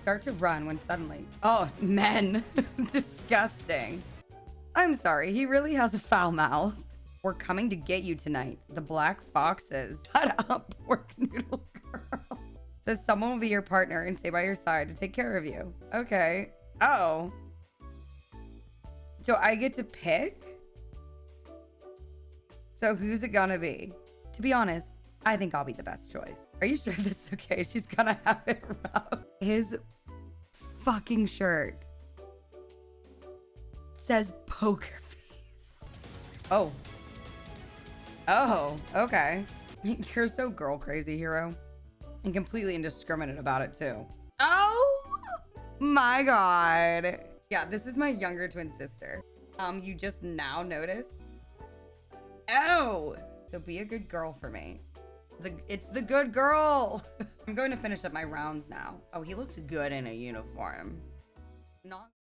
Start to run when suddenly... Oh, men. Disgusting. I'm sorry. He really has a foul mouth. We're coming to get you tonight. The Black Foxes. Shut up, pork noodle girl. Says someone will be your partner and stay by your side to take care of you. Okay. Oh. So I get to pick? So who's it gonna be? To be honest, I think I'll be the best choice. Are you sure this is okay? She's gonna have it rough. His fucking shirt says poker face. Oh. Oh, okay. You're so girl crazy, Hiro. And completely indiscriminate about it too. Oh my God. Yeah, this is my younger twin sister. You just now noticed? Oh, so be a good girl for me. It's the good girl. I'm going to finish up my rounds now. Oh, he looks good in a uniform.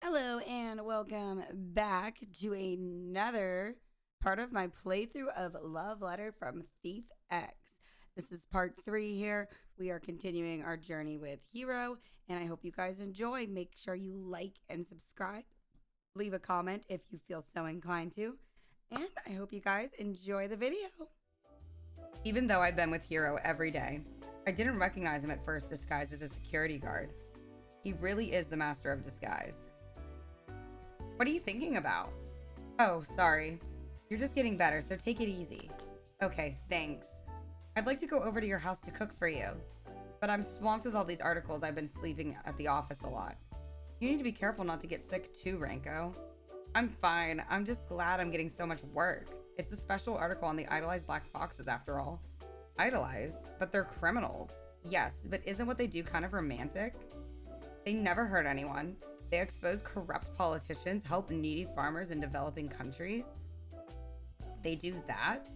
Hello and welcome back to another part of my playthrough of Love Letter from Thief X. This is part 3 here. We are continuing our journey with Hiro, and I hope you guys enjoy. Make sure you like and subscribe. Leave a comment if you feel so inclined to. And I hope you guys enjoy the video. Even though I've been with Hiro every day, I didn't recognize him at first disguised as a security guard. He really is the master of disguise. What are you thinking about? Oh, sorry. You're just getting better, so take it easy. Okay, thanks. I'd like to go over to your house to cook for you, but I'm swamped with all these articles. I've been sleeping at the office a lot. You need to be careful not to get sick too, Ranko. I'm fine. I'm just glad I'm getting so much work. It's a special article on the idolized Black Foxes after all. Idolized? But they're criminals. Yes, but isn't what they do kind of romantic? They never hurt anyone. They expose corrupt politicians, help needy farmers in developing countries. They do that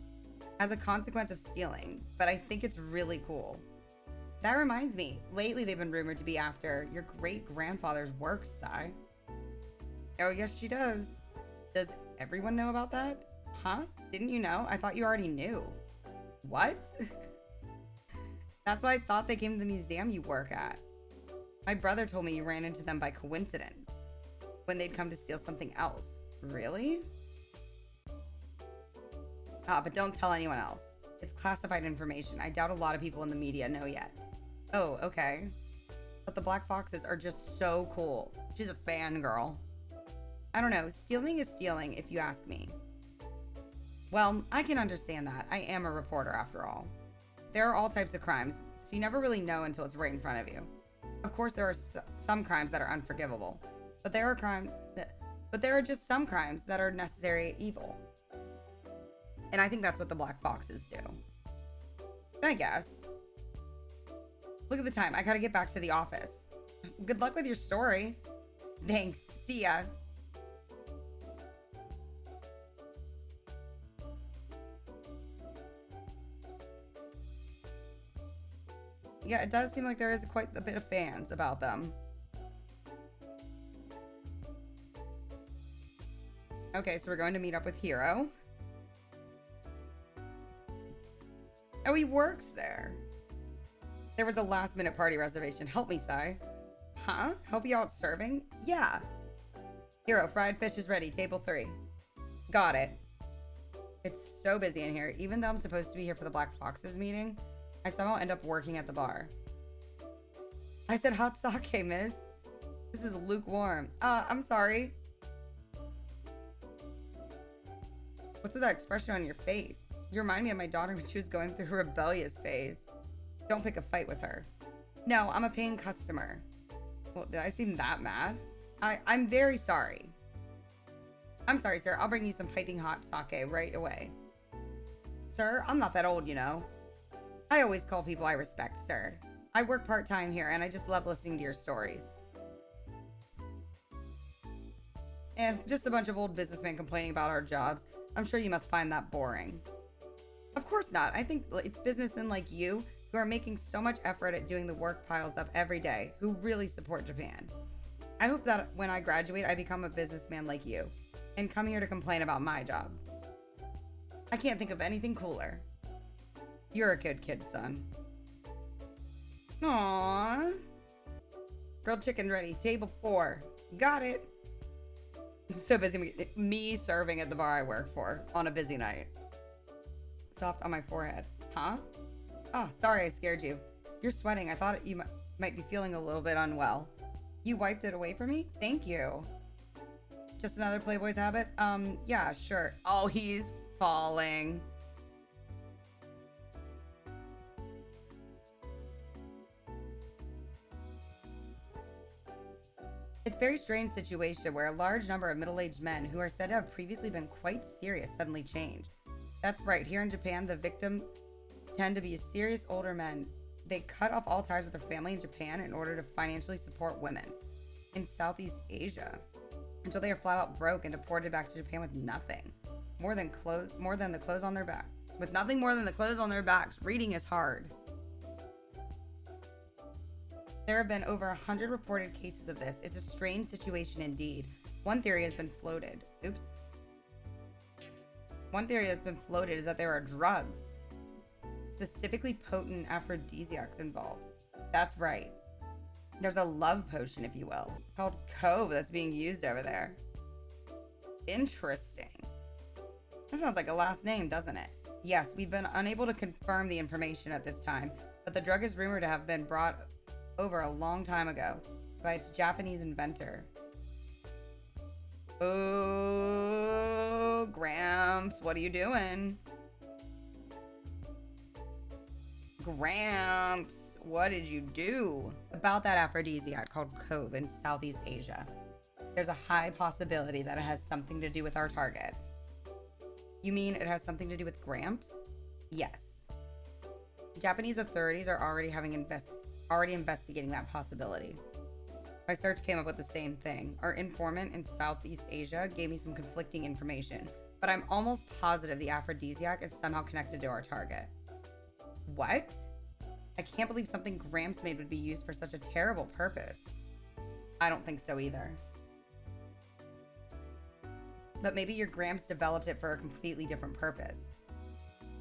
as a consequence of stealing, but I think it's really cool. That reminds me, lately they've been rumored to be after your great-grandfather's works, Sai. Oh, yes, she does. Does everyone know about that? Huh? Didn't you know? I thought you already knew. What? That's why I thought they came to the museum you work at. My brother told me you ran into them by coincidence when they'd come to steal something else. Really? Ah, but don't tell anyone else. It's classified information. I doubt a lot of people in the media know yet. Oh, okay. But the Black Foxes are just so cool. She's a fangirl. I don't know. Stealing is stealing, if you ask me. Well, I can understand that. I am a reporter, after all. There are all types of crimes, so you never really know until it's right in front of you. Of course, there are some crimes that are unforgivable, but there are just some crimes that are necessary evil. And I think that's what the Black Foxes do. I guess. Look at the time. I gotta get back to the office. Good luck with your story. Thanks. See ya. Yeah, it does seem like there is quite a bit of fans about them. Okay, so we're going to meet up with Hiro. Oh, he works there. There was a last-minute party reservation. Help me, Sai. Huh? Help you out serving? Yeah. Hiro, fried fish is ready. Table 3. Got it. It's so busy in here. Even though I'm supposed to be here for the Black Foxes meeting, I somehow end up working at the bar. I said hot sake, miss. This is lukewarm. I'm sorry. What's with that expression on your face? You remind me of my daughter when she was going through a rebellious phase. Don't pick a fight with her. No, I'm a paying customer. Well, did I seem that mad? I'm very sorry. I'm sorry, sir. I'll bring you some piping hot sake right away. Sir, I'm not that old, you know. I always call people I respect, sir. I work part-time here, and I just love listening to your stories. Just a bunch of old businessmen complaining about our jobs. I'm sure you must find that boring. Of course not. I think it's businessmen like you who are making so much effort at doing the work piles up every day, who really support Japan. I hope that when I graduate, I become a businessman like you, and come here to complain about my job. I can't think of anything cooler. You're a good kid, son. Aww. Grilled chicken ready. Table 4. Got it. I'm so busy. Me serving at the bar I work for on a busy night. Soft on my forehead. Huh? Oh, sorry I scared you. You're sweating. I thought you might be feeling a little bit unwell. You wiped it away from me? Thank you. Just another Playboy's habit? Yeah, sure. Oh, he's falling. It's a very strange situation where a large number of middle-aged men who are said to have previously been quite serious suddenly change. That's right. Here in Japan, the victims tend to be serious older men. They cut off all ties with their family in Japan in order to financially support women in Southeast Asia until they are flat out broke and deported back to Japan with nothing more than the clothes on their back. With nothing more than the clothes on their backs. Reading is hard. There have been over 100 reported cases of this. It's a strange situation indeed. One theory has been floated. One theory that's been floated is that there are drugs, specifically potent aphrodisiacs involved. That's right. There's a love potion, if you will, called Cove that's being used over there. Interesting. That sounds like a last name, doesn't it? Yes, we've been unable to confirm the information at this time, but the drug is rumored to have been brought over a long time ago by its Japanese inventor. Oh, Gramps, what are you doing? Gramps, what did you do? About that aphrodisiac called Cove in Southeast Asia. There's a high possibility that it has something to do with our target. You mean it has something to do with Gramps? Yes. Japanese authorities are already investigating that possibility. My search came up with the same thing. Our informant in Southeast Asia gave me some conflicting information, but I'm almost positive the aphrodisiac is somehow connected to our target. What? I can't believe something Gramps made would be used for such a terrible purpose. I don't think so either. But maybe your Gramps developed it for a completely different purpose.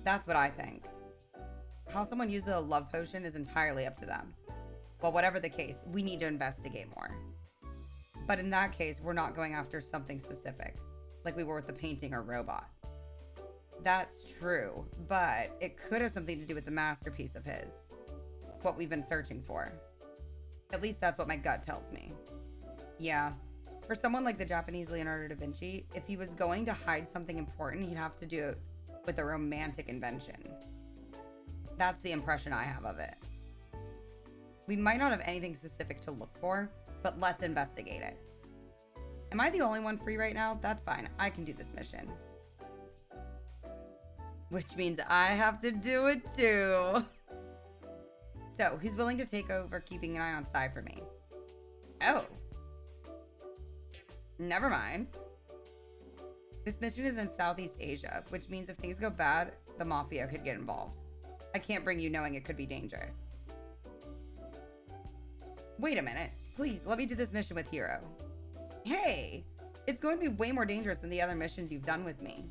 That's what I think. How someone uses a love potion is entirely up to them. Well, whatever the case, we need to investigate more. But in that case, we're not going after something specific, like we were with the painting or robot. That's true, but it could have something to do with the masterpiece of his. What we've been searching for. At least that's what my gut tells me. Yeah. For someone like the Japanese Leonardo da Vinci, if he was going to hide something important, he'd have to do it with a romantic invention. That's the impression I have of it. We might not have anything specific to look for, but let's investigate it. Am I the only one free right now? That's fine. I can do this mission. Which means I have to do it too. So, who's willing to take over keeping an eye on Sai for me? Oh. Never mind. This mission is in Southeast Asia, which means if things go bad, the Mafia could get involved. I can't bring you knowing it could be dangerous. Wait a minute. Please, let me do this mission with Hiro. Hey! It's going to be way more dangerous than the other missions you've done with me.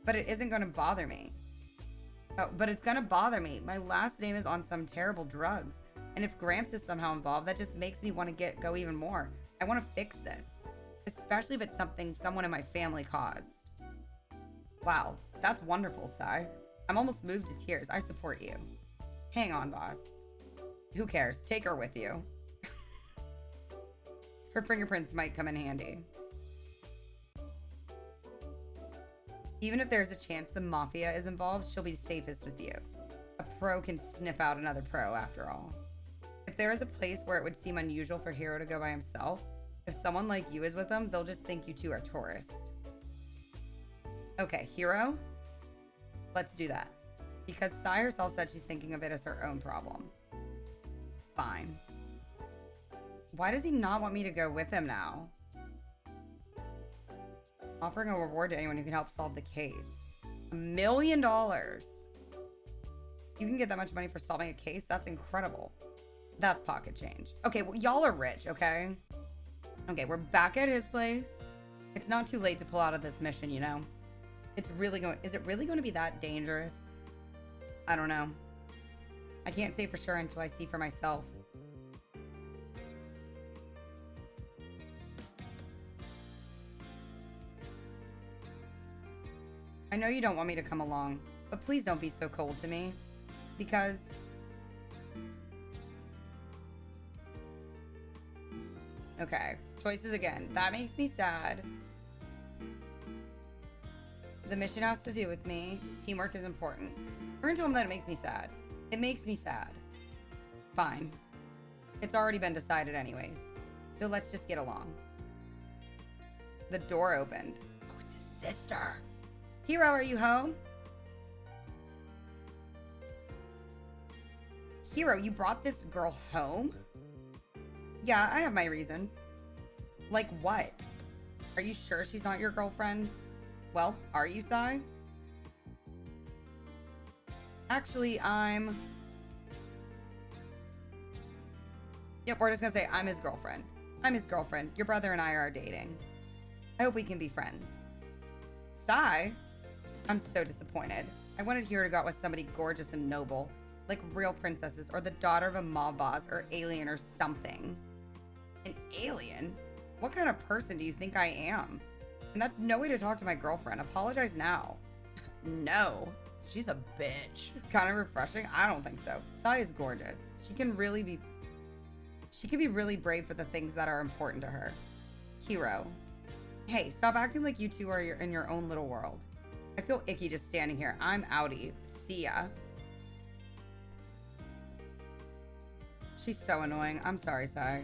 But it isn't going to bother me. Oh, but it's going to bother me. My last name is on some terrible drugs. And if Gramps is somehow involved, that just makes me want to go even more. I want to fix this. Especially if it's something someone in my family caused. Wow, that's wonderful, Sai. I'm almost moved to tears. I support you. Hang on, boss. Who cares? Take her with you. Her fingerprints might come in handy. Even if there's a chance the Mafia is involved, she'll be safest with you. A pro can sniff out another pro, after all. If there is a place where it would seem unusual for Hiro to go by himself, if someone like you is with him, they'll just think you two are tourists. Okay, Hiro? Let's do that. Because Sai herself said she's thinking of it as her own problem. Fine. Why does he not want me to go with him now? Offering a reward to anyone who can help solve the case. $1 million. You can get that much money for solving a case? That's incredible. That's pocket change. Okay, well, y'all are rich, okay? Okay, we're back at his place. It's not too late to pull out of this mission, you know? Is it really going to be that dangerous? I don't know. I can't say for sure until I see for myself. I know you don't want me to come along, but please don't be so cold to me. Because... Okay, choices again. That makes me sad. The mission has to do with me. Teamwork is important. We're gonna tell him that it makes me sad. It makes me sad. Fine. It's already been decided anyways. So let's just get along. The door opened. Oh, it's his sister. Hiro, are you home? Hiro, you brought this girl home? Yeah, I have my reasons. Like what? Are you sure she's not your girlfriend? Well, are you, Shiiii? Actually, Yep, we're just gonna say I'm his girlfriend. I'm his girlfriend. Your brother and I are dating. I hope we can be friends. Shiiii? I'm so disappointed. I wanted Hiro to go out with somebody gorgeous and noble, like real princesses, or the daughter of a mob boss, or alien, or something. An alien? What kind of person do you think I am? And that's no way to talk to my girlfriend. Apologize now. No. She's a bitch. Kind of refreshing? I don't think so. Shiiii is gorgeous. She can be really brave for the things that are important to her. Hiro. Hey, stop acting like you two are in your own little world. I feel icky just standing here. I'm outie. See ya. She's so annoying. I'm sorry, Shiiii.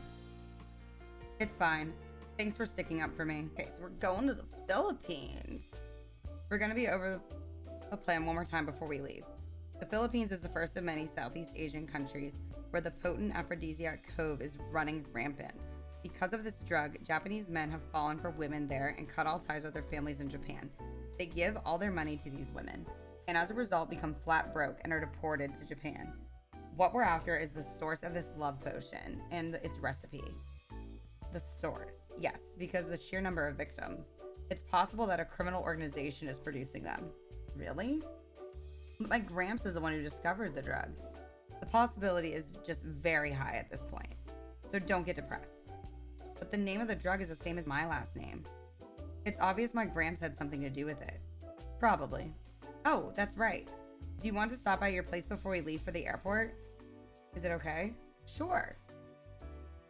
It's fine. Thanks for sticking up for me. Okay, so we're going to the Philippines. We're going to be over the plan one more time before we leave. The Philippines is the first of many Southeast Asian countries where the potent aphrodisiac cove is running rampant. Because of this drug, Japanese men have fallen for women there and cut all ties with their families in Japan. They give all their money to these women, and as a result become flat broke and are deported to Japan. What we're after is the source of this love potion and its recipe. The source, yes, because the sheer number of victims. It's possible that a criminal organization is producing them. Really? My Gramps is the one who discovered the drug. The possibility is just very high at this point, so don't get depressed. But the name of the drug is the same as my last name. It's obvious my Gramps had something to do with it. Probably. Oh, that's right. Do you want to stop by your place before we leave for the airport? Is it okay? Sure.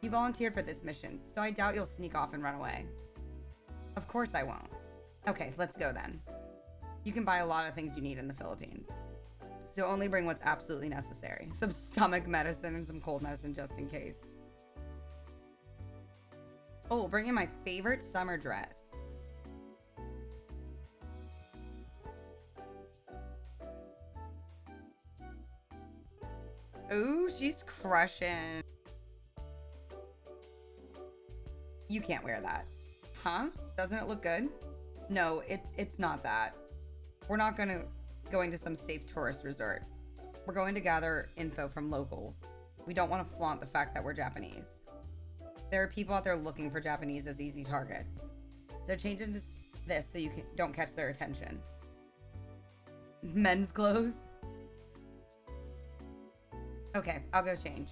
You volunteered for this mission, so I doubt you'll sneak off and run away. Of course I won't. Okay, let's go then. You can buy a lot of things you need in the Philippines. So only bring what's absolutely necessary. Some stomach medicine and some cold medicine just in case. Oh, bring in my favorite summer dress. Ooh, she's crushing. You can't wear that. Huh? Doesn't it look good? No, it's not that. We're not going to some safe tourist resort. We're going to gather info from locals. We don't want to flaunt the fact that we're Japanese. There are people out there looking for Japanese as easy targets. So change into this so you don't catch their attention. Men's clothes? Okay, I'll go change.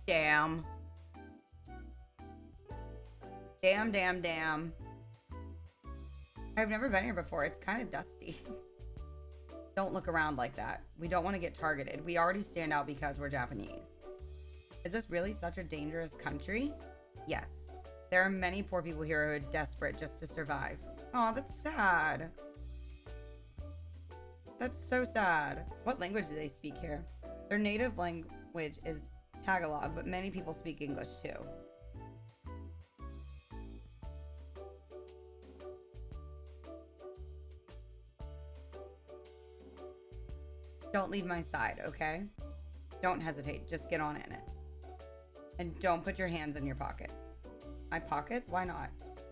Damn. Damn. I've never been here before. It's kind of dusty. Don't look around like that. We don't want to get targeted. We already stand out because we're Japanese. Is this really such a dangerous country? Yes. There are many poor people here who are desperate just to survive. Oh, that's sad. That's so sad. What language do they speak here? Their native language is Tagalog, but many people speak English too. Don't leave my side, okay? Don't hesitate, just get on in it. And don't put your hands in your pockets. My pockets? Why not?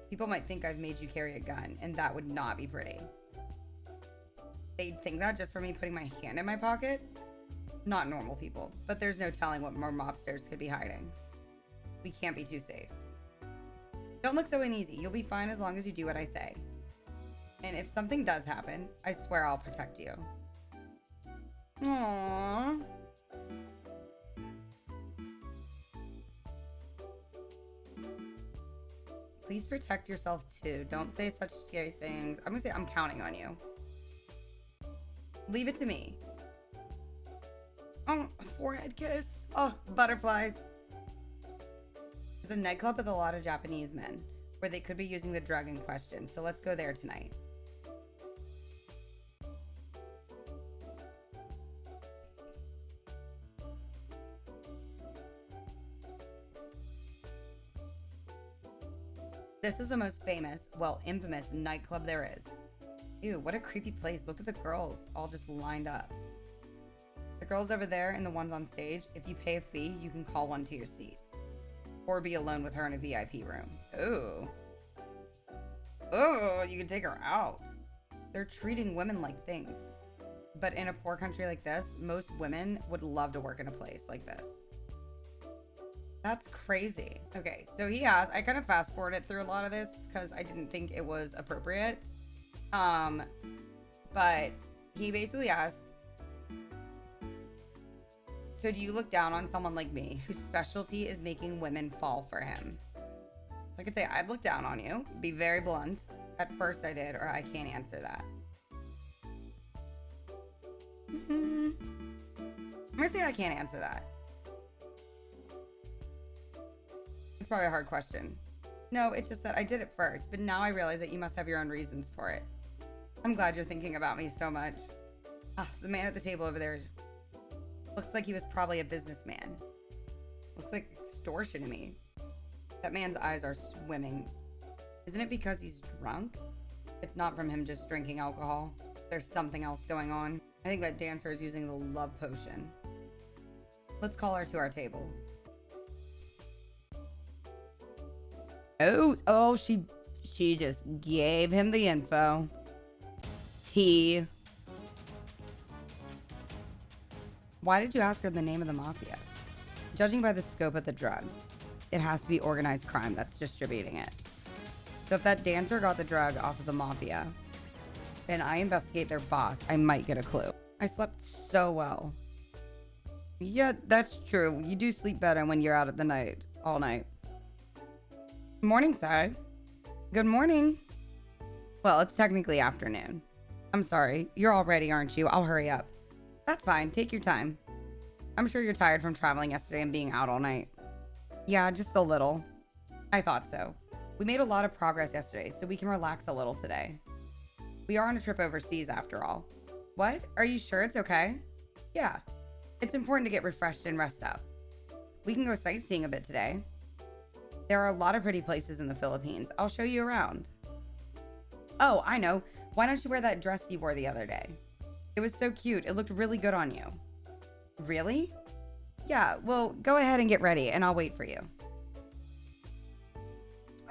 People might think I've made you carry a gun, and that would not be pretty. They'd think that just for me putting my hand in my pocket? Not normal people, but there's no telling what more mobsters could be hiding. We can't be too safe. Don't look so uneasy. You'll be fine as long as you do what I say. And if something does happen, I swear I'll protect you. Aww. Please protect yourself too. Don't say such scary things. I'm gonna say I'm counting on you. Leave it to me. Oh, forehead kiss. Oh, butterflies. There's a nightclub with a lot of Japanese men where they could be using the drug in question. So let's go there tonight. This is the most famous, well, infamous nightclub there is. Ew, what a creepy place. Look at the girls all just lined up. The girls over there and the ones on stage, if you pay a fee, you can call one to your seat. Or be alone with her in a VIP room. Ooh. Oh, you can take her out. They're treating women like things. But in a poor country like this, most women would love to work in a place like this. That's crazy. Okay, so he asked, I kind of fast forwarded through a lot of this because I didn't think it was appropriate. But he basically asked, so do you look down on someone like me whose specialty is making women fall for him? So I could say, I'd look down on you, be very blunt. At first I did, or I can't answer that. I'm gonna say I can't answer that. It's probably a hard question. No, it's just that I did it first, but now I realize that you must have your own reasons for it. I'm glad you're thinking about me so much. Ah, the man at the table over there looks like he was probably a businessman. Looks like extortion to me. That man's eyes are swimming. Isn't it because he's drunk? It's not from him just drinking alcohol. There's something else going on. I think that dancer is using the love potion. Let's call her to our table. Oh, she just gave him the info. T. Why did you ask her the name of the mafia? Judging by the scope of the drug, it has to be organized crime that's distributing it. So if that dancer got the drug off of the mafia, and I investigate their boss, I might get a clue. I slept so well. Yeah, that's true. You do sleep better when you're out at the night, all night. Morning, sir. Good morning. Well, it's technically afternoon. I'm sorry. You're all ready, aren't you? I'll hurry up. That's fine. Take your time. I'm sure you're tired from traveling yesterday and being out all night. Yeah, just a little. I thought so. We made a lot of progress yesterday, so we can relax a little today. We are on a trip overseas after all. What? Are you sure it's okay? Yeah. It's important to get refreshed and rest up. We can go sightseeing a bit today. There are a lot of pretty places in the Philippines. I'll show you around. Oh, I know. Why don't you wear that dress you wore the other day? It was so cute. It looked really good on you. Really? Yeah, well, go ahead and get ready, and I'll wait for you.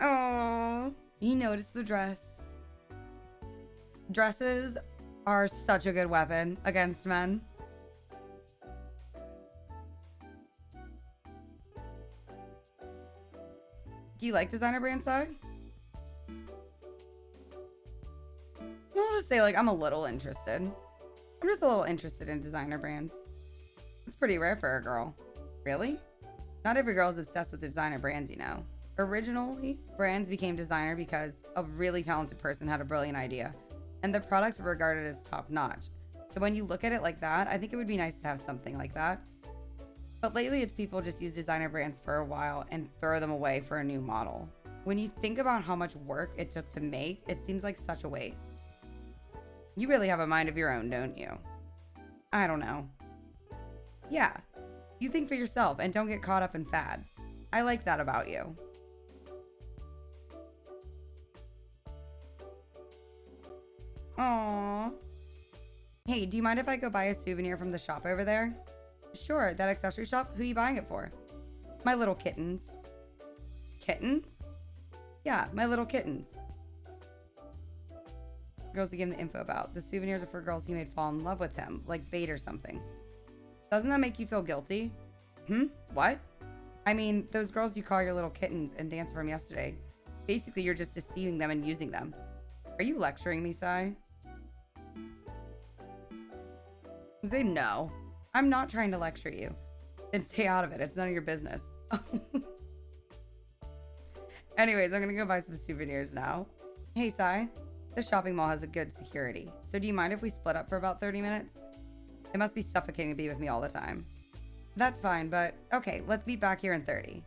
Oh, he noticed the dress. Dresses are such a good weapon against men. Do you like designer brand side? I'll just say, like, I'm a little interested. I'm just a little interested in designer brands. It's pretty rare for a girl. Really? Not every girl is obsessed with designer brands, you know. Originally, brands became designer because a really talented person had a brilliant idea, and their products were regarded as top-notch. So when you look at it like that, I think it would be nice to have something like that. But lately, it's people just use designer brands for a while and throw them away for a new model. When you think about how much work it took to make, it seems like such a waste. You really have a mind of your own, don't you? I don't know. Yeah, you think for yourself and don't get caught up in fads. I like that about you. Aww. Hey, do you mind if I go buy a souvenir from the shop over there? Sure, that accessory shop? Who are you buying it for? My little kittens. Kittens? Yeah, my little kittens. Girls to give him the info about. The souvenirs are for girls he made fall in love with him, like bait or something. Doesn't that make you feel guilty? What? I mean, those girls you call your little kittens and dance from yesterday. Basically, you're just deceiving them and using them. Are you lecturing me, Sai? Say no. I'm not trying to lecture you. Then stay out of it. It's none of your business. Anyways, I'm gonna go buy some souvenirs now. Hey, Sai. The shopping mall has a good security. So do you mind if we split up for about 30 minutes? It must be suffocating to be with me all the time. That's fine, but okay, let's meet back here in 30.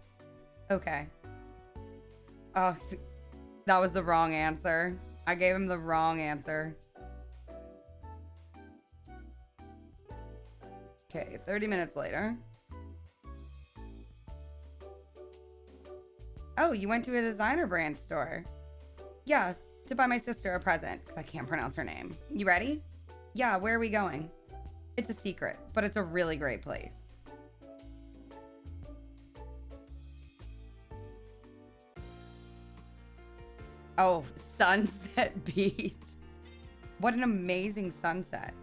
Okay. Oh, that was the wrong answer. I gave him the wrong answer. Okay, 30 minutes later. Oh, you went to a designer brand store. Yeah, to buy my sister a present, because I can't pronounce her name. You ready? Yeah, where are we going? It's a secret, but it's a really great place. Oh, Sunset Beach. What an amazing sunset.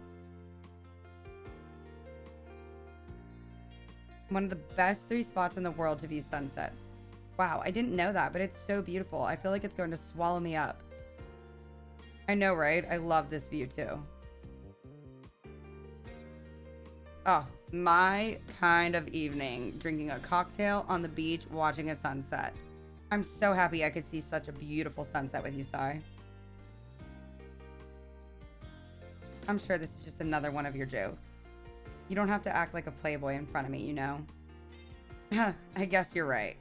One of the best 3 spots in the world to view sunsets. Wow, I didn't know that, but it's so beautiful. I feel like it's going to swallow me up. I know, right? I love this view too. Oh, my kind of evening. Drinking a cocktail on the beach, watching a sunset. I'm so happy I could see such a beautiful sunset with you, Sai. I'm sure this is just another one of your jokes. You don't have to act like a playboy in front of me, you know? I guess you're right.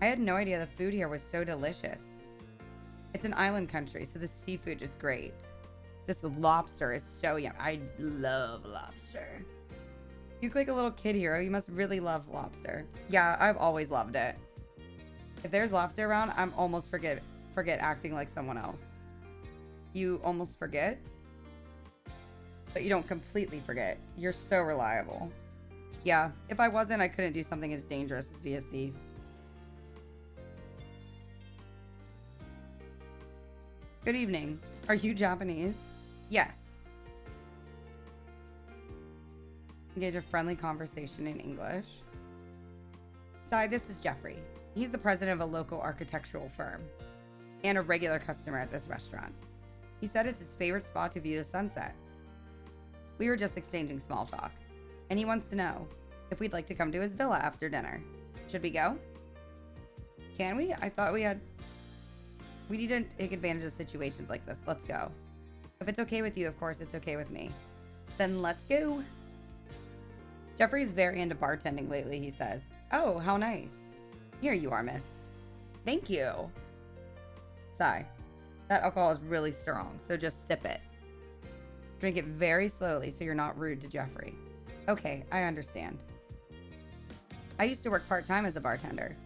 I had no idea the food here was so delicious. It's an island country, so the seafood is great. This lobster is so yum. I love lobster. You look like a little kid, Hiro. You must really love lobster. Yeah, I've always loved it. If there's lobster around, I'm almost forget acting like someone else. You almost forget? But you don't completely forget. You're so reliable. Yeah, if I wasn't, I couldn't do something as dangerous as be a thief. Good evening. Are you Japanese? Yes. Engage a friendly conversation in English. Sai, this is Jeffrey. He's the president of a local architectural firm and a regular customer at this restaurant. He said it's his favorite spot to view the sunset. We were just exchanging small talk, and he wants to know if we'd like to come to his villa after dinner. Should we go? Can we? I thought we need to take advantage of situations like this. Let's go. If it's okay with you, of course, it's okay with me. Then let's go. Jeffrey's very into bartending lately, he says. Oh, how nice. Here you are, miss. Thank you. Sigh. That alcohol is really strong, so just sip it. Drink it very slowly so you're not rude to Jeffrey. Okay, I understand. I used to work part-time as a bartender.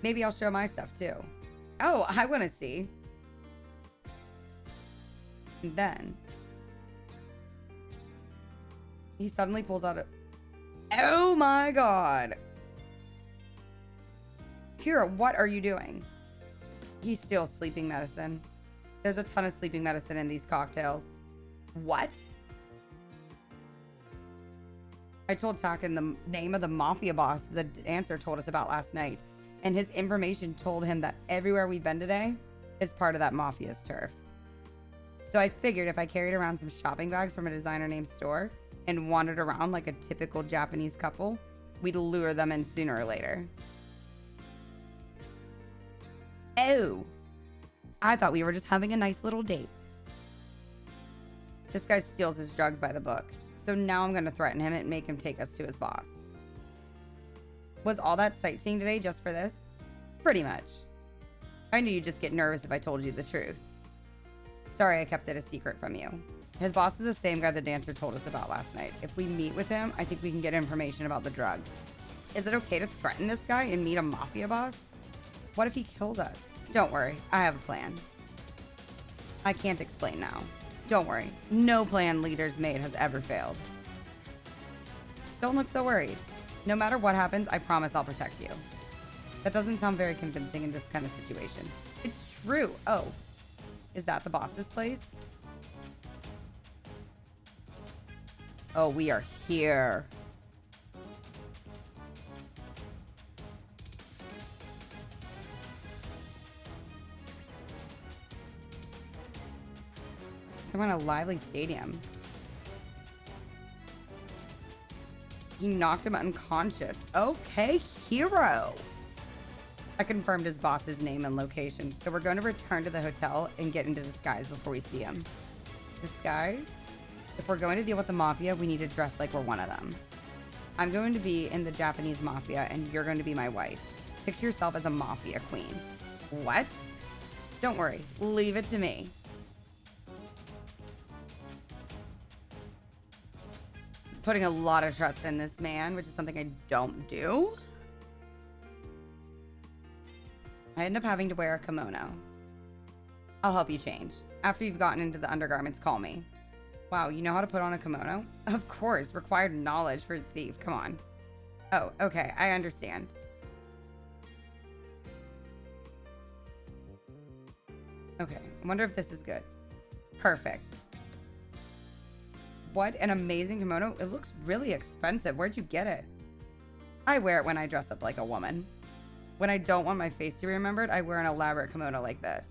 Maybe I'll show my stuff too. Oh, I want to see. And then he suddenly pulls out a... Oh my god. Hiro, what are you doing? He steals sleeping medicine. There's a ton of sleeping medicine in these cocktails. What? I told Taken the name of the mafia boss the dancer told us about last night, and his information told him that everywhere we've been today is part of that mafia's turf. So I figured if I carried around some shopping bags from a designer named store and wandered around like a typical Japanese couple, we'd lure them in sooner or later. Oh, I thought we were just having a nice little date. This guy steals his drugs by the book, so now I'm going to threaten him and make him take us to his boss. Was all that sightseeing today just for this? Pretty much. I knew you'd just get nervous if I told you the truth. Sorry I kept it a secret from you. His boss is the same guy the dancer told us about last night. If we meet with him, I think we can get information about the drug. Is it okay to threaten this guy and meet a mafia boss? What if he kills us? Don't worry, I have a plan. I can't explain now. Don't worry, no plan leaders made has ever failed. Don't look so worried. No matter what happens, I promise I'll protect you. That doesn't sound very convincing in this kind of situation. It's true. Oh, is that the boss's place? Oh, we are here. Some kind of lively stadium. He knocked him unconscious. Okay, Hiro. I confirmed his boss's name and location, so we're going to return to the hotel and get into disguise before we see him. Disguise? If we're going to deal with the mafia, we need to dress like we're one of them. I'm going to be in the Japanese mafia, and you're going to be my wife. Picture yourself as a mafia queen. What? Don't worry. Leave it to me. Putting a lot of trust in this man, which is something I don't do. I end up having to wear a kimono. I'll help you change. After you've gotten into the undergarments, call me. Wow, you know how to put on a kimono? Of course, required knowledge for a thief. Come on. Oh, okay, I understand. Okay, I wonder if this is good. Perfect. What an amazing kimono. It looks really expensive. Where'd you get it? I wear it when I dress up like a woman. When I don't want my face to be remembered, I wear an elaborate kimono like this.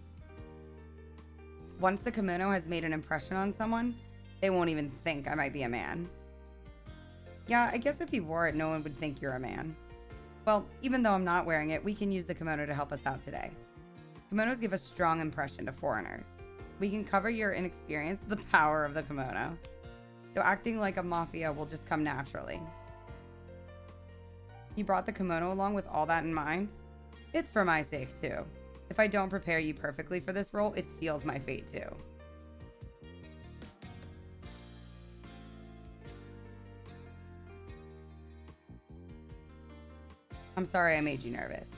Once the kimono has made an impression on someone, they won't even think I might be a man. Yeah, I guess if you wore it, no one would think you're a man. Well, even though I'm not wearing it, we can use the kimono to help us out today. Kimonos give a strong impression to foreigners. We can cover your inexperience with the power of the kimono. So acting like a mafia will just come naturally. You brought the kimono along with all that in mind? It's for my sake, too. If I don't prepare you perfectly for this role, it seals my fate, too. I'm sorry I made you nervous.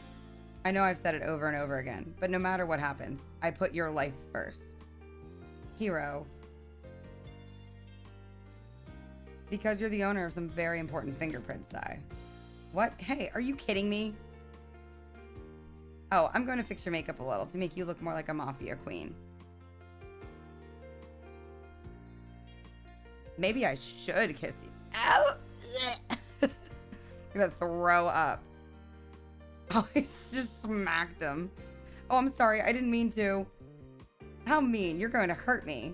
I know I've said it over and over again, but no matter what happens, I put your life first. Hiro. Because you're the owner of some very important fingerprints, Sai. What? Hey, are you kidding me? Oh, I'm going to fix your makeup a little to make you look more like a mafia queen. Maybe I should kiss you. Ow! I'm gonna throw up. Oh, I just smacked him. Oh, I'm sorry. I didn't mean to. How mean. You're going to hurt me.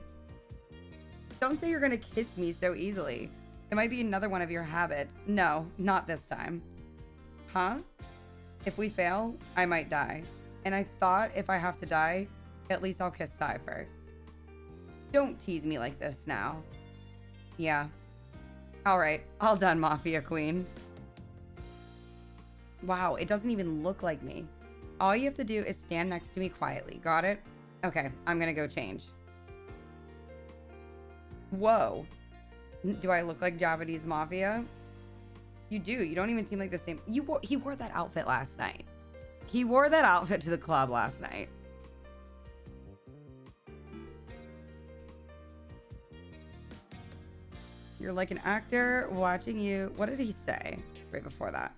Don't say you're going to kiss me so easily. It might be another one of your habits. No, not this time. Huh? If we fail, I might die. And I thought if I have to die, at least I'll kiss Sai first. Don't tease me like this now. Yeah. All right. All done, Mafia Queen. Wow, it doesn't even look like me. All you have to do is stand next to me quietly. Got it? Okay, I'm gonna go change. Whoa. Do I look like Japanese mafia? You do. You don't even seem like the same. He wore that outfit last night. He wore that outfit to the club last night. You're like an actor watching you. What did he say right before that?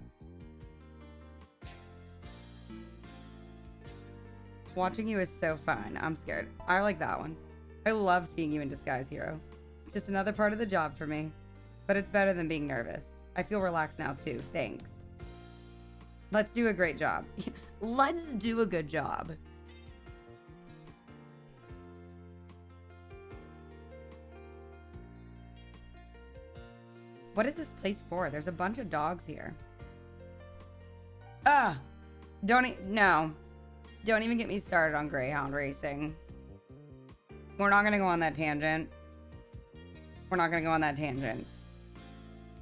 Watching you is so fun. I'm scared. I like that one. I love seeing you in disguise, Hiro. It's just another part of the job for me. But it's better than being nervous. I feel relaxed now too. Thanks. Let's do a great job. Let's do a good job. What is this place for? There's a bunch of dogs here. No. Don't even get me started on Greyhound racing. We're not going to go on that tangent. We're not going to go on that tangent.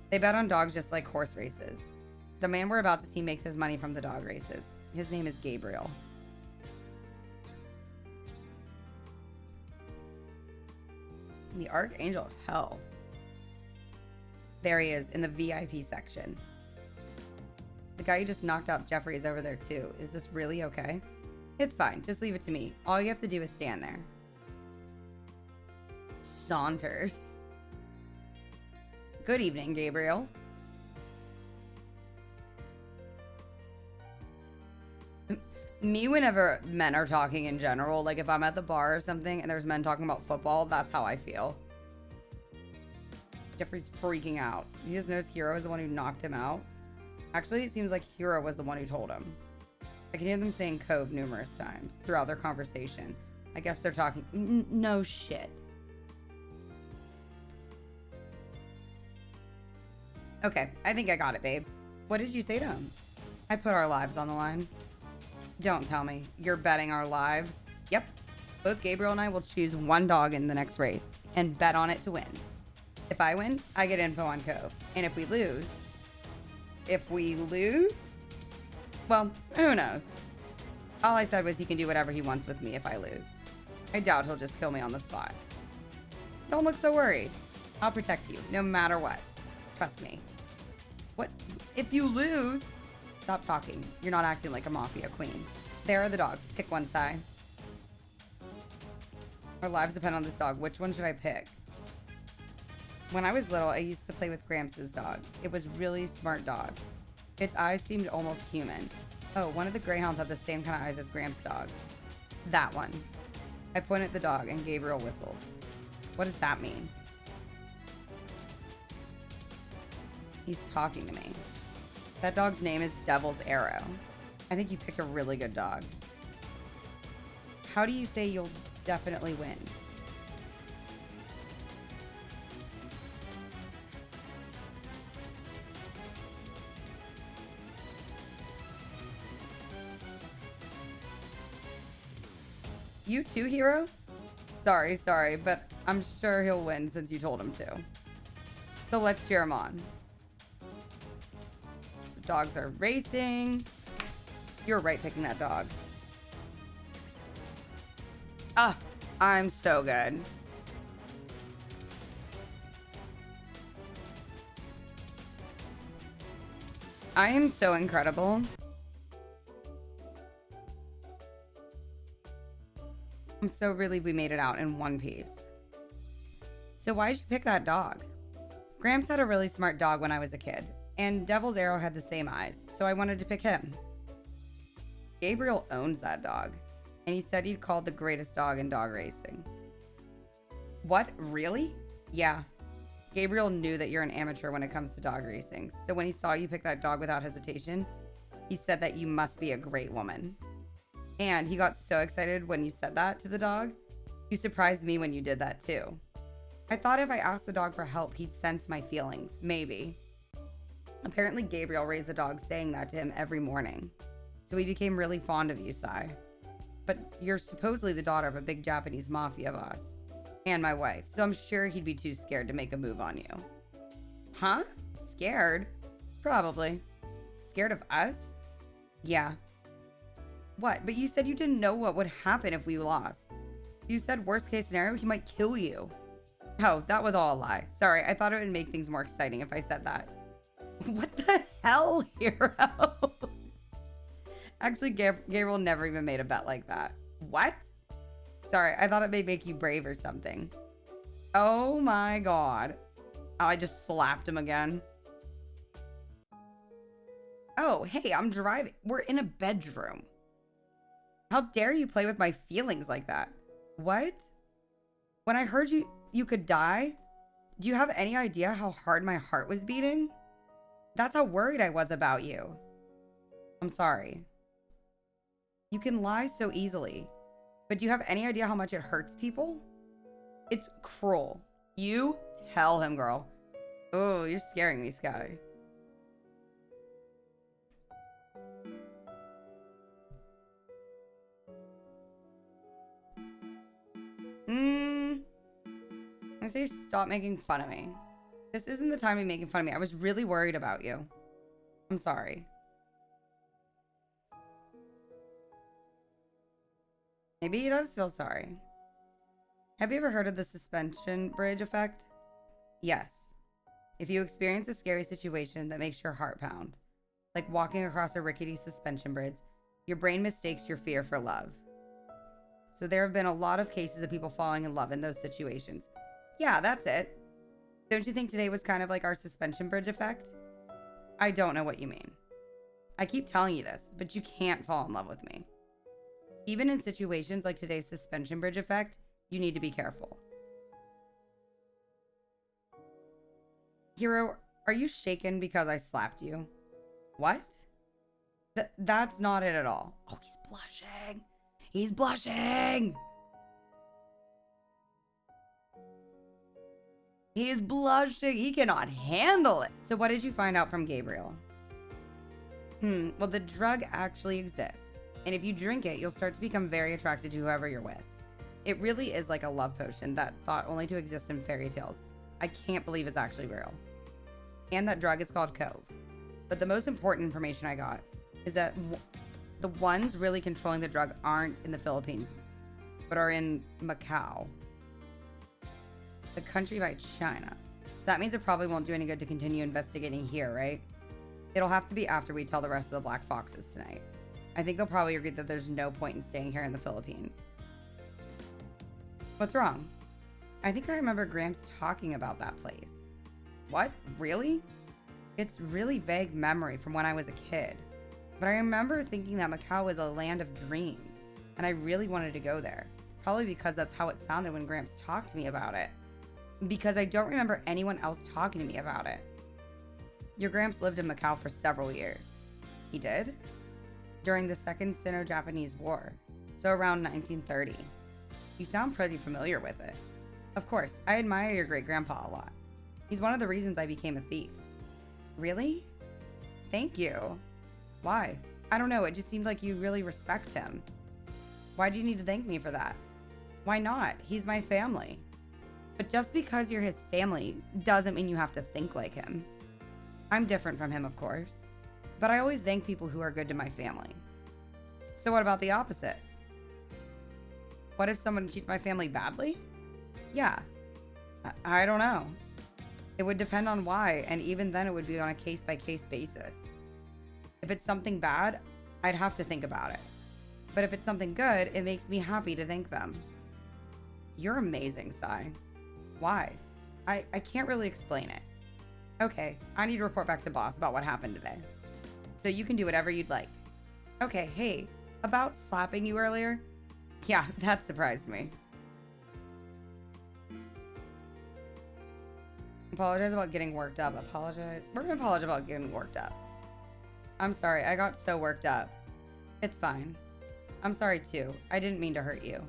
They bet on dogs just like horse races. The man we're about to see makes his money from the dog races. His name is Gabriel. The Archangel of Hell. There he is in the VIP section. The guy who just knocked out Jeffrey is over there too. Is this really okay? It's fine. Just leave it to me. All you have to do is stand there. Saunters. Good evening, Gabriel. Me, whenever men are talking in general, like if I'm at the bar or something and there's men talking about football, that's how I feel. Jeffrey's freaking out. He just knows Hiro is the one who knocked him out. Actually, it seems like Hiro was the one who told him. I can hear them saying Cove numerous times throughout their conversation. I guess they're talking. No shit. Okay, I think I got it, babe. What did you say to him? I put our lives on the line. Don't tell me. You're betting our lives? Yep. Both Gabriel and I will choose one dog in the next race and bet on it to win. If I win, I get info on Cove. And if we lose... Well, who knows? All I said was he can do whatever he wants with me if I lose. I doubt he'll just kill me on the spot. Don't look so worried. I'll protect you, no matter what. Trust me. What? If you lose... Stop talking. You're not acting like a mafia queen. There are the dogs. Pick one side. Our lives depend on this dog. Which one should I pick? When I was little, I used to play with Gramps' dog. It was really smart dog. Its eyes seemed almost human. Oh, one of the greyhounds had the same kind of eyes as Gramps' dog. That one. I pointed at the dog and Gabriel whistles. What does that mean? He's talking to me. That dog's name is Devil's Arrow. I think you picked a really good dog. How do you say you'll definitely win? You too, Hiro? Sorry, but I'm sure he'll win since you told him to. So let's cheer him on. So dogs are racing. You're right picking that dog. Ah, I'm so good. I am so incredible. I'm so relieved we made it out in one piece. So why'd you pick that dog? Gramps had a really smart dog when I was a kid, and Devil's Arrow had the same eyes, so I wanted to pick him. Gabriel owns that dog, and he said he'd called the greatest dog in dog racing. What? Really? Yeah. Gabriel knew that you're an amateur when it comes to dog racing, so when he saw you pick that dog without hesitation, he said that you must be a great woman. And he got so excited when you said that to the dog. You surprised me when you did that too. I thought if I asked the dog for help, he'd sense my feelings. Maybe. Apparently, Gabriel raised the dog saying that to him every morning. So he became really fond of you, Sai. But you're supposedly the daughter of a big Japanese mafia boss. And my wife. So I'm sure he'd be too scared to make a move on you. Huh? Scared? Probably. Scared of us? Yeah. What? But you said you didn't know what would happen if we lost. You said worst case scenario, he might kill you. Oh, that was all a lie. Sorry, I thought it would make things more exciting if I said that. What the hell, Hiro? Actually, Gabriel never even made a bet like that. What? Sorry, I thought it may make you brave or something. Oh my god. Oh, I just slapped him again. Oh, hey, I'm driving. We're in a bedroom. How dare you play with my feelings like that? What? When I heard you could die, do you have any idea how hard my heart was beating? That's how worried I was about you. I'm sorry. You can lie so easily, but do you have any idea how much it hurts people? It's cruel. You tell him, girl. Oh, you're scaring me, Sky. I say stop making fun of me. This isn't the time of making fun of me. I was really worried about you. I'm sorry. Maybe he does feel sorry. Have you ever heard of the suspension bridge effect? Yes. If you experience a scary situation that makes your heart pound, like walking across a rickety suspension bridge, your brain mistakes your fear for love. So there have been a lot of cases of people falling in love in those situations. Yeah, that's it. Don't you think today was kind of like our suspension bridge effect? I don't know what you mean. I keep telling you this, but you can't fall in love with me. Even in situations like today's suspension bridge effect, you need to be careful. Hiro, are you shaken because I slapped you? What? That's not it at all. Oh, he's blushing. He's blushing. He is blushing. He cannot handle it. So what did you find out from Gabriel? Well, the drug actually exists. And if you drink it, you'll start to become very attracted to whoever you're with. It really is like a love potion that thought only to exist in fairy tales. I can't believe it's actually real. And that drug is called Cove. But the most important information I got is that the ones really controlling the drug aren't in the Philippines, but are in Macau, the country by China. So that means it probably won't do any good to continue investigating here, right? It'll have to be after we tell the rest of the Black Foxes tonight. I think they'll probably agree that there's no point in staying here in the Philippines. What's wrong? I think I remember Gramps talking about that place. What? Really? It's really vague memory from when I was a kid. But I remember thinking that Macau was a land of dreams, and I really wanted to go there. Probably because that's how it sounded when Gramps talked to me about it. Because I don't remember anyone else talking to me about it. Your Gramps lived in Macau for several years. He did? During the Second Sino-Japanese War, so around 1930. You sound pretty familiar with it. Of course, I admire your great-grandpa a lot. He's one of the reasons I became a thief. Really? Thank you. Why? I don't know, it just seemed like you really respect him. Why do you need to thank me for that? Why not? He's my family. But just because you're his family doesn't mean you have to think like him. I'm different from him, of course. But I always thank people who are good to my family. So what about the opposite? What if someone treats my family badly? Yeah. I don't know. It would depend on why, and even then it would be on a case-by-case basis. If it's something bad, I'd have to think about it. But if it's something good, it makes me happy to thank them. You're amazing, Sai. Why? I can't really explain it. Okay, I need to report back to boss about what happened today. So you can do whatever you'd like. Okay, hey, about slapping you earlier? Yeah, that surprised me. Apologize about getting worked up. We're gonna apologize about getting worked up. I'm sorry, I got so worked up. It's fine. I'm sorry too. I didn't mean to hurt you.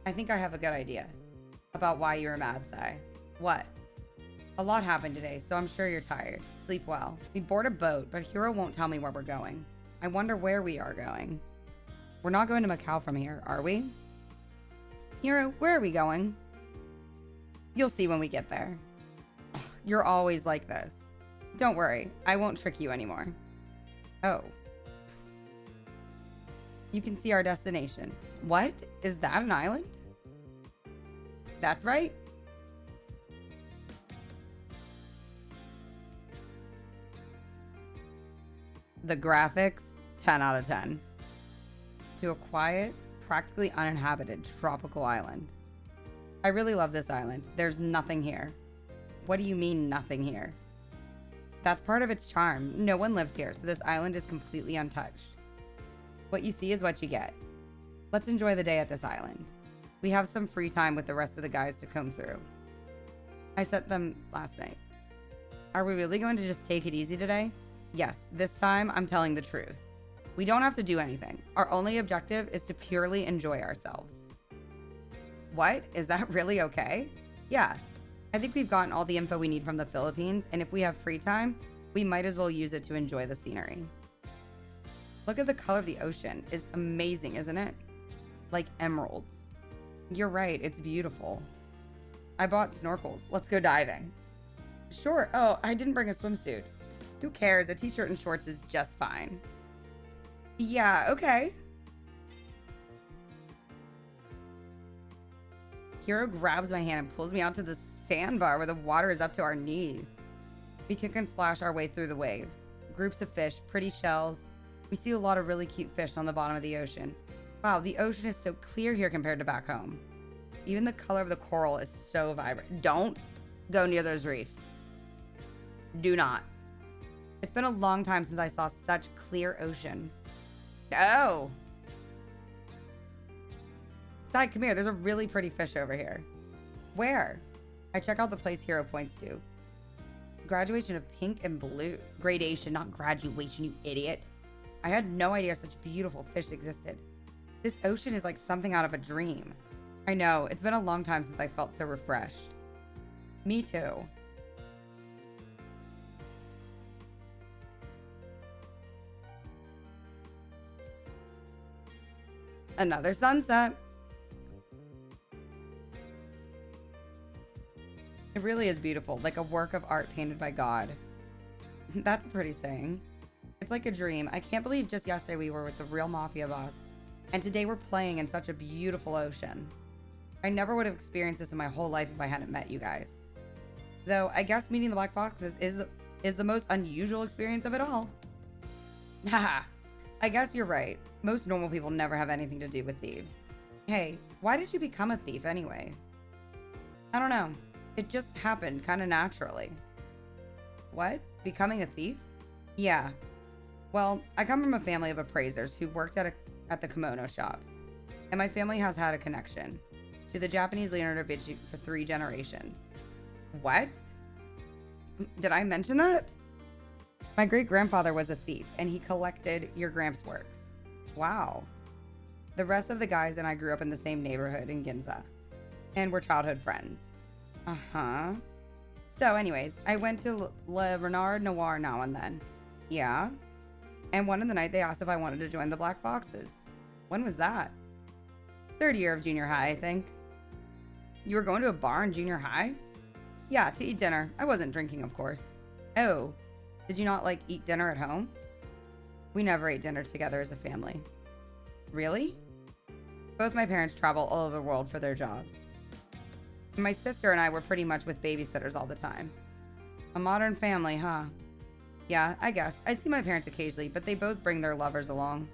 I think I have a good idea about why you were mad, Sai. What? A lot happened today, so I'm sure you're tired. Sleep well. We board a boat, but Hiro won't tell me where we're going. I wonder where we are going. We're not going to Macau from here, are we? Hiro, where are we going? You'll see when we get there. You're always like this. Don't worry, I won't trick you anymore. Oh. You can see our destination. What? Is that an island? That's right. The graphics, 10 out of 10. To a quiet, practically uninhabited tropical island. I really love this island. There's nothing here. What do you mean, nothing here? That's part of its charm. No one lives here, so this island is completely untouched. What you see is what you get. Let's enjoy the day at this island. We have some free time with the rest of the guys to come through. I sent them last night. Are we really going to just take it easy today? Yes, this time I'm telling the truth. We don't have to do anything. Our only objective is to purely enjoy ourselves. What? Is that really okay? Yeah. I think we've gotten all the info we need from the Philippines, and if we have free time, we might as well use it to enjoy the scenery. Look at the color of the ocean. It's amazing, isn't it? Like emeralds. You're right, it's beautiful. I bought snorkels. Let's go diving. Sure. Oh, I didn't bring a swimsuit. Who cares? A t-shirt and shorts is just fine. Yeah, okay. Hiro grabs my hand and pulls me out to the sandbar where the water is up to our knees. We kick and splash our way through the waves. Groups of fish, pretty shells. We see a lot of really cute fish on the bottom of the ocean. Wow, the ocean is so clear here compared to back home. Even the color of the coral is so vibrant. Don't go near those reefs. Do not. It's been a long time since I saw such clear ocean. Oh. Sai, come here. There's a really pretty fish over here. Where? I check out the place Hiro points to. Graduation of pink and blue. Gradation, not graduation, you idiot. I had no idea such beautiful fish existed. This ocean is like something out of a dream. I know, it's been a long time since I felt so refreshed. Me too. Another sunset. It really is beautiful, like a work of art painted by God. That's a pretty saying. It's like a dream. I can't believe just yesterday we were with the real mafia boss, and today we're playing in such a beautiful ocean. I never would have experienced this in my whole life if I hadn't met you guys. Though I guess meeting the Black Foxes is the most unusual experience of it all. Haha. I guess you're right. Most normal people never have anything to do with thieves. Hey, why did you become a thief anyway? I don't know. It just happened kind of naturally. What? Becoming a thief? Yeah. Well, I come from a family of appraisers who worked at the kimono shops. And my family has had a connection to the Japanese Leonardo da Vinci for 3 generations. What? Did I mention that? My great-grandfather was a thief, and he collected your Gramps' works. Wow. The rest of the guys and I grew up in the same neighborhood in Ginza, and we're childhood friends. Uh-huh. So anyways, I went to Le Renard Noir now and then. Yeah. And one of the night they asked if I wanted to join the Black Foxes. When was that? 3rd year of junior high, I think. You were going to a bar in junior high? Yeah, to eat dinner. I wasn't drinking, of course. Oh. Did you not, like, eat dinner at home? We never ate dinner together as a family. Really? Both my parents travel all over the world for their jobs. And my sister and I were pretty much with babysitters all the time. A modern family, huh? Yeah, I guess. I see my parents occasionally, but they both bring their lovers along.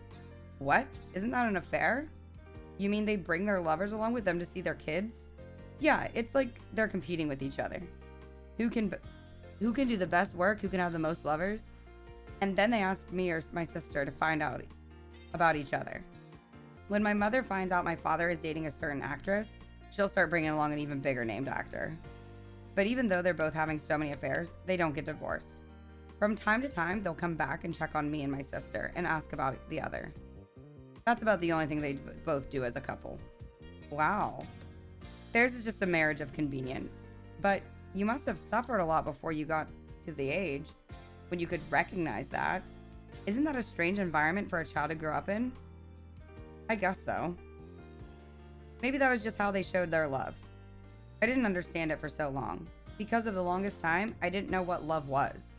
What? Isn't that an affair? You mean they bring their lovers along with them to see their kids? Yeah, it's like they're competing with each other. Who can do the best work? Who can have the most lovers? And then they asked me or my sister to find out about each other. When my mother finds out my father is dating a certain actress, she'll start bringing along an even bigger named actor. But even though they're both having so many affairs, they don't get divorced. From time to time, they'll come back and check on me and my sister and ask about the other. That's about the only thing they both do as a couple. Wow. Theirs is just a marriage of convenience. But you must have suffered a lot before you got to the age when you could recognize that. Isn't that a strange environment for a child to grow up in? I guess so. Maybe that was just how they showed their love. I didn't understand it for so long. Because of the longest time, I didn't know what love was.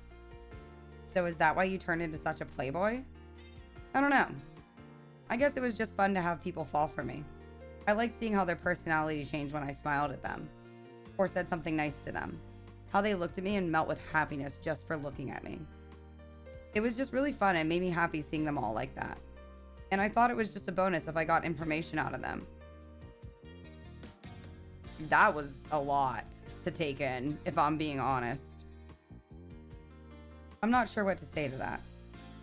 So is that why you turned into such a playboy? I don't know. I guess it was just fun to have people fall for me. I liked seeing how their personality changed when I smiled at them. Or said something nice to them. How they looked at me and melt with happiness just for looking at me. It was just really fun and made me happy seeing them all like that. And I thought it was just a bonus if I got information out of them. That was a lot to take in, if I'm being honest. I'm not sure what to say to that.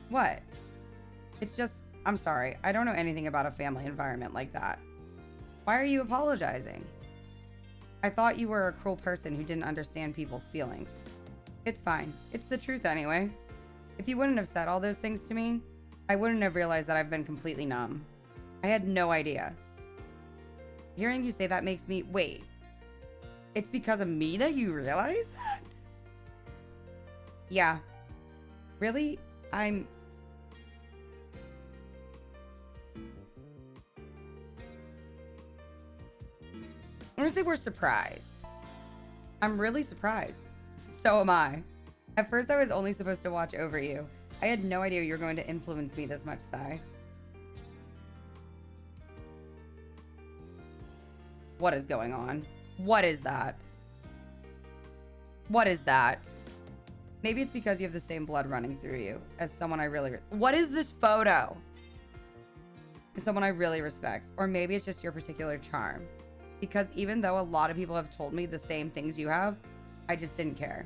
What? It's just, I'm sorry, I don't know anything about a family environment like that. Why are you apologizing? I thought you were a cruel person who didn't understand people's feelings. It's fine. It's the truth anyway. If you wouldn't have said all those things to me, I wouldn't have realized that I've been completely numb. I had no idea. Hearing you say that makes me... Wait. It's because of me that you realize that? Yeah. Really? I'm gonna say we're surprised. I'm really surprised. So am I. At first I was only supposed to watch over you. I had no idea you were going to influence me this much, Sai. What is going on? What is that? What is that? Maybe it's because you have the same blood running through you as someone I really... What is this photo? As someone I really respect. Or maybe it's just your particular charm. Because even though a lot of people have told me the same things you have, I just didn't care.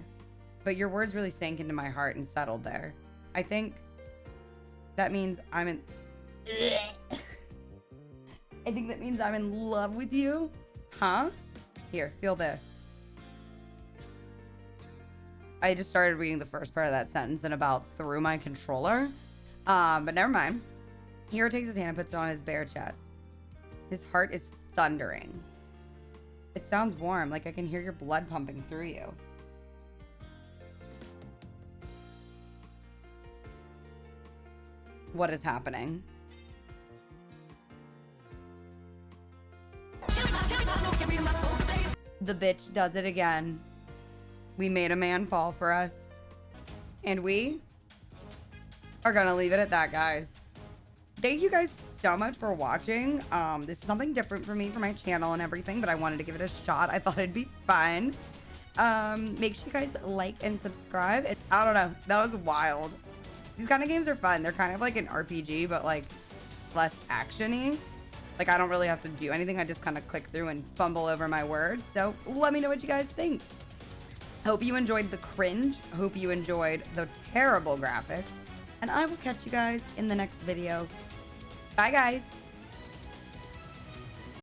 But your words really sank into my heart and settled there. I think that means I'm in... I think that means I'm in love with you. Huh? Here, feel this. I just started reading the first part of that sentence and about through my controller. But never mind. Hiro takes his hand and puts it on his bare chest. His heart is thundering. It sounds warm, like I can hear your blood pumping through you. What is happening? The bitch does it again. We made a man fall for us. And we are gonna leave it at that, guys. Thank you guys so much for watching. This is something different for me for my channel and everything, but I wanted to give it a shot. I thought it'd be fun. Make sure you guys like and subscribe. I don't know, that was wild. These kind of games are fun. They're kind of like an RPG, but like less action-y. Like I don't really have to do anything. I just kind of click through and fumble over my words. So let me know what you guys think. Hope you enjoyed the cringe. Hope you enjoyed the terrible graphics. And I will catch you guys in the next video. Bye, guys.